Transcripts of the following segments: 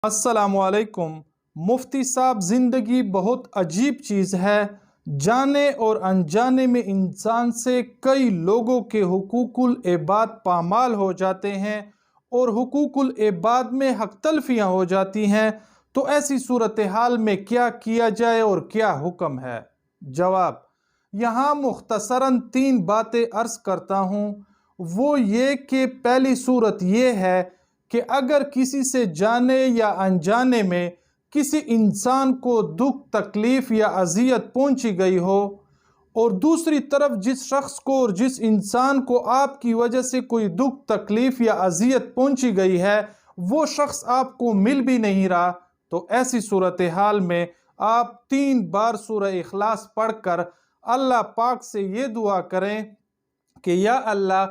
السلام علیکم۔ مفتی صاحب، زندگی بہت عجیب چیز ہے۔ جانے اور انجانے میں انسان سے کئی لوگوں کے حقوق العباد پامال ہو جاتے ہیں اور حقوق العباد میں حق تلفیاں ہو جاتی ہیں۔ تو ایسی صورتحال میں کیا کیا جائے اور کیا حکم ہے؟ جواب: یہاں مختصراً 3 باتیں عرض کرتا ہوں۔ وہ یہ کہ پہلی صورت یہ ہے کہ اگر کسی سے جانے یا انجانے میں کسی انسان کو دکھ، تکلیف یا اذیت پہنچی گئی ہو، اور دوسری طرف جس شخص کو اور جس انسان کو آپ کی وجہ سے کوئی دکھ، تکلیف یا اذیت پہنچی گئی ہے، وہ شخص آپ کو مل بھی نہیں رہا، تو ایسی صورتحال میں آپ 3 بار سورہ اخلاص پڑھ کر اللہ پاک سے یہ دعا کریں کہ یا اللہ،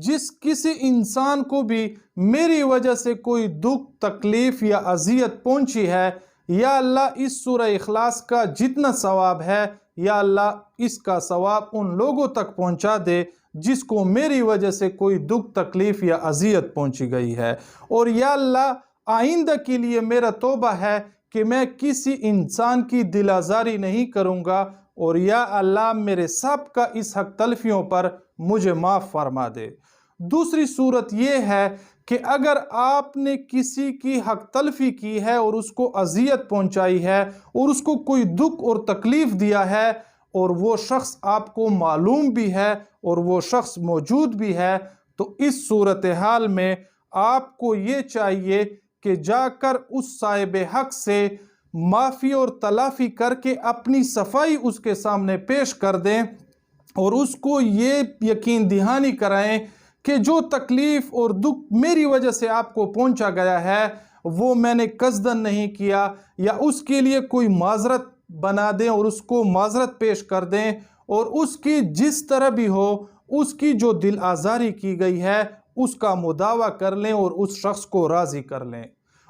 جس کسی انسان کو بھی میری وجہ سے کوئی دکھ، تکلیف یا اذیت پہنچی ہے، یا اللہ اس سورہ اخلاص کا جتنا ثواب ہے، یا اللہ اس کا ثواب ان لوگوں تک پہنچا دے جس کو میری وجہ سے کوئی دکھ، تکلیف یا اذیت پہنچی گئی ہے، اور یا اللہ آئندہ کے لیے میرا توبہ ہے کہ میں کسی انسان کی دل آزاری نہیں کروں گا، اور یا اللہ میرے سب کا اس حق تلفیوں پر مجھے معاف فرما دے۔ دوسری صورت یہ ہے کہ اگر آپ نے کسی کی حق تلفی کی ہے اور اس کو اذیت پہنچائی ہے اور اس کو کوئی دکھ اور تکلیف دیا ہے، اور وہ شخص آپ کو معلوم بھی ہے اور وہ شخص موجود بھی ہے، تو اس صورتحال میں آپ کو یہ چاہیے کہ جا کر اس صاحب حق سے معافی اور تلافی کر کے اپنی صفائی اس کے سامنے پیش کر دیں، اور اس کو یہ یقین دہانی کرائیں کہ جو تکلیف اور دکھ میری وجہ سے آپ کو پہنچا گیا ہے وہ میں نے قصداً نہیں کیا، یا اس کے لیے کوئی معذرت بنا دیں اور اس کو معذرت پیش کر دیں، اور اس کی جس طرح بھی ہو اس کی جو دل آزاری کی گئی ہے اس کا مداوع کر لیں اور اس شخص کو راضی کر لیں۔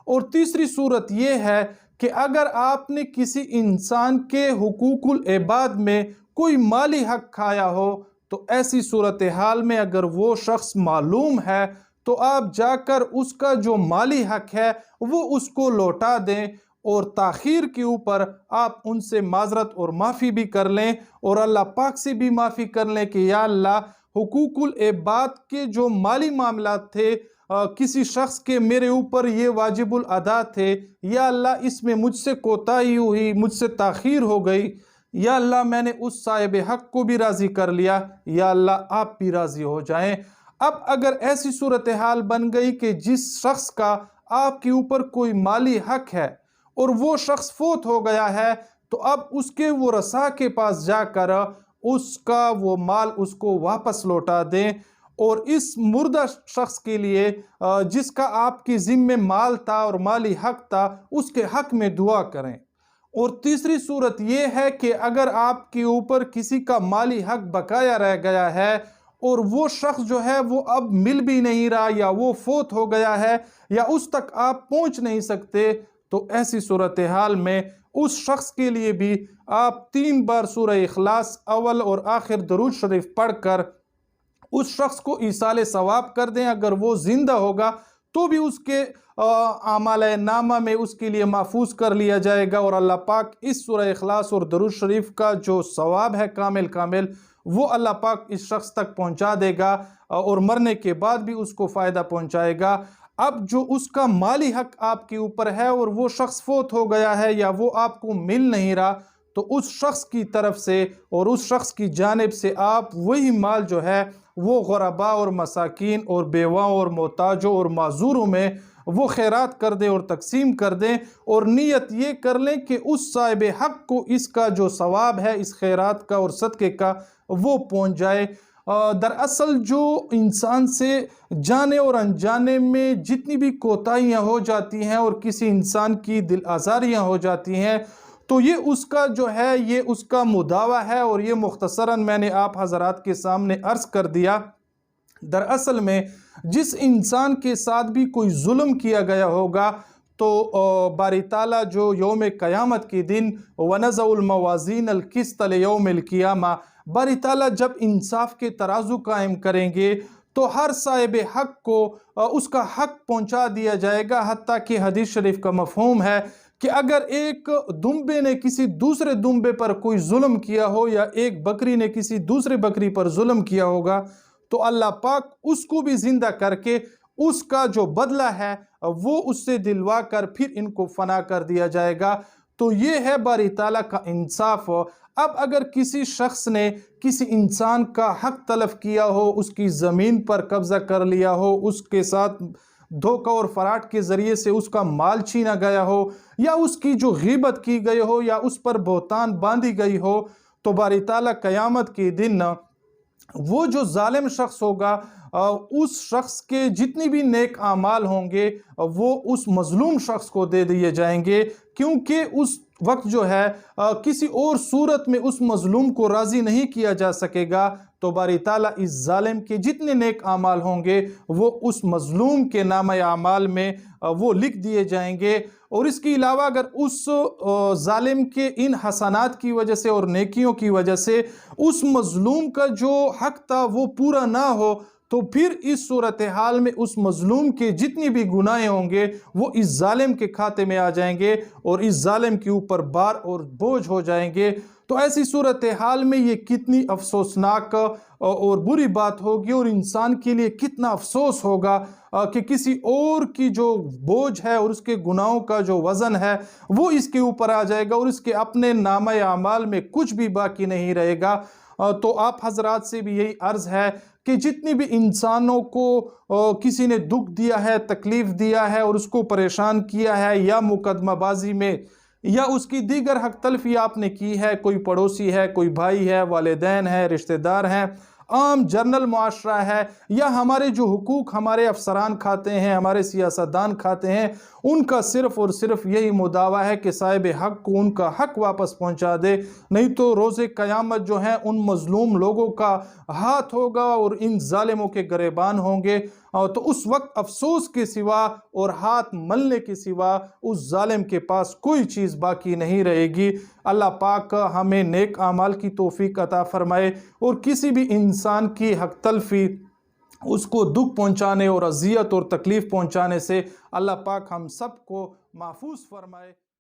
اور تیسری صورت یہ ہے کہ اگر آپ نے کسی انسان کے حقوق العباد میں کوئی مالی حق کھایا ہو، تو ایسی صورتحال میں اگر وہ شخص معلوم ہے تو آپ جا کر اس کا جو مالی حق ہے وہ اس کو لوٹا دیں، اور تاخیر کے اوپر آپ ان سے معذرت اور معافی بھی کر لیں، اور اللہ پاک سے بھی معافی کر لیں کہ یا اللہ، حقوق العباد کے جو مالی معاملات تھے، کسی شخص کے میرے اوپر یہ واجب الادا تھے، یا اللہ اس میں مجھ سے کوتاہی ہوئی، مجھ سے تاخیر ہو گئی، یا اللہ میں نے اس صاحب حق کو بھی راضی کر لیا، یا اللہ آپ بھی راضی ہو جائیں۔ اب اگر ایسی صورتحال بن گئی کہ جس شخص کا آپ کے اوپر کوئی مالی حق ہے اور وہ شخص فوت ہو گیا ہے، تو اب اس کے ورثاء کے پاس جا کر اس کا وہ مال اس کو واپس لوٹا دیں، اور اس مردہ شخص کے لیے جس کا آپ کی ذمہ مال تھا اور مالی حق تھا، اس کے حق میں دعا کریں۔ اور تیسری صورت یہ ہے کہ اگر آپ کے اوپر کسی کا مالی حق بقایا رہ گیا ہے اور وہ شخص جو ہے وہ اب مل بھی نہیں رہا، یا وہ فوت ہو گیا ہے، یا اس تک آپ پہنچ نہیں سکتے، تو ایسی صورتحال میں اس شخص کے لیے بھی آپ 3 بار سورہ اخلاص اول اور آخر درود شریف پڑھ کر اس شخص کو ایصال ثواب کر دیں۔ اگر وہ زندہ ہوگا تو بھی اس کے اعمال نامہ میں اس کے لیے محفوظ کر لیا جائے گا، اور اللہ پاک اس سورہ اخلاص اور درود شریف کا جو ثواب ہے کامل وہ اللہ پاک اس شخص تک پہنچا دے گا، اور مرنے کے بعد بھی اس کو فائدہ پہنچائے گا۔ اب جو اس کا مالی حق آپ کے اوپر ہے اور وہ شخص فوت ہو گیا ہے یا وہ آپ کو مل نہیں رہا، تو اس شخص کی طرف سے اور اس شخص کی جانب سے آپ وہی مال جو ہے وہ غرباء اور مساکین اور بیواؤں اور محتاجوں اور معذوروں میں وہ خیرات کر دیں اور تقسیم کر دیں، اور نیت یہ کر لیں کہ اس صاحب حق کو اس کا جو ثواب ہے اس خیرات کا اور صدقے کا وہ پہنچ جائے۔ دراصل جو انسان سے جانے اور انجانے میں جتنی بھی کوتاہیاں ہو جاتی ہیں اور کسی انسان کی دل آزاریاں ہو جاتی ہیں، تو یہ اس کا جو ہے یہ اس کا مداوع ہے، اور یہ مختصراً میں نے آپ حضرات کے سامنے عرض کر دیا۔ دراصل میں جس انسان کے ساتھ بھی کوئی ظلم کیا گیا ہوگا، تو باری تعالیٰ جو یوم قیامت کے دن وَنَزَعُ الْمَوَازِينَ الْقِسْطَ لِيَوْمِ الْقِيَامَةِ، باری تعالیٰ جب انصاف کے ترازو قائم کریں گے، تو ہر صاحب حق کو اس کا حق پہنچا دیا جائے گا، حتیٰ کہ حدیث شریف کا مفہوم ہے کہ اگر ایک دمبے نے کسی دوسرے دمبے پر کوئی ظلم کیا ہو یا ایک بکری نے کسی دوسرے بکری پر ظلم کیا ہوگا تو اللہ پاک اس کو بھی زندہ کر کے اس کا جو بدلہ ہے وہ اس سے دلوا کر پھر ان کو فنا کر دیا جائے گا۔ تو یہ ہے باری تعالیٰ کا انصاف۔ اب اگر کسی شخص نے کسی انسان کا حق تلف کیا ہو، اس کی زمین پر قبضہ کر لیا ہو، اس کے ساتھ دھوکہ اور فراڈ کے ذریعے سے اس کا مال چھینا گیا ہو، یا اس کی جو غیبت کی گئی ہو، یا اس پر بہتان باندھی گئی ہو، تو باری تعالیٰ قیامت کے دن وہ جو ظالم شخص ہوگا اس شخص کے جتنی بھی نیک اعمال ہوں گے وہ اس مظلوم شخص کو دے دیے جائیں گے، کیونکہ اس وقت جو ہے کسی اور صورت میں اس مظلوم کو راضی نہیں کیا جا سکے گا، تو باری تعالیٰ اس ظالم کے جتنے نیک اعمال ہوں گے وہ اس مظلوم کے نامہ اعمال میں وہ لکھ دیے جائیں گے۔ اور اس کے علاوہ اگر اس ظالم کے ان حسنات کی وجہ سے اور نیکیوں کی وجہ سے اس مظلوم کا جو حق تھا وہ پورا نہ ہو، تو پھر اس صورتحال میں اس مظلوم کے جتنی بھی گناہیں ہوں گے وہ اس ظالم کے کھاتے میں آ جائیں گے اور اس ظالم کے اوپر بار اور بوجھ ہو جائیں گے۔ تو ایسی صورتحال میں یہ کتنی افسوسناک اور بری بات ہوگی، اور انسان کے لیے کتنا افسوس ہوگا کہ کسی اور کی جو بوجھ ہے اور اس کے گناہوں کا جو وزن ہے وہ اس کے اوپر آ جائے گا اور اس کے اپنے نامہ اعمال میں کچھ بھی باقی نہیں رہے گا۔ تو آپ حضرات سے بھی یہی عرض ہے کہ جتنی بھی انسانوں کو کسی نے دکھ دیا ہے، تکلیف دیا ہے اور اس کو پریشان کیا ہے، یا مقدمہ بازی میں یا اس کی دیگر حق تلفی آپ نے کی ہے، کوئی پڑوسی ہے، کوئی بھائی ہے، والدین ہے، رشتہ دار ہیں، عام جنرل معاشرہ ہے، یا ہمارے جو حقوق ہمارے افسران کھاتے ہیں، ہمارے سیاستدان کھاتے ہیں، ان کا صرف اور صرف یہی مداوع ہے کہ صاحب حق کو ان کا حق واپس پہنچا دے، نہیں تو روز قیامت جو ہے ان مظلوم لوگوں کا ہاتھ ہوگا اور ان ظالموں کے گریبان ہوں گے، تو اس وقت افسوس کے سوا اور ہاتھ ملنے کے سوا اس ظالم کے پاس کوئی چیز باقی نہیں رہے گی۔ اللہ پاک ہمیں نیک اعمال کی توفیق عطا فرمائے، اور کسی بھی انسان کی حق تلفی، اس کو دکھ پہنچانے اور اذیت اور تکلیف پہنچانے سے اللہ پاک ہم سب کو محفوظ فرمائے۔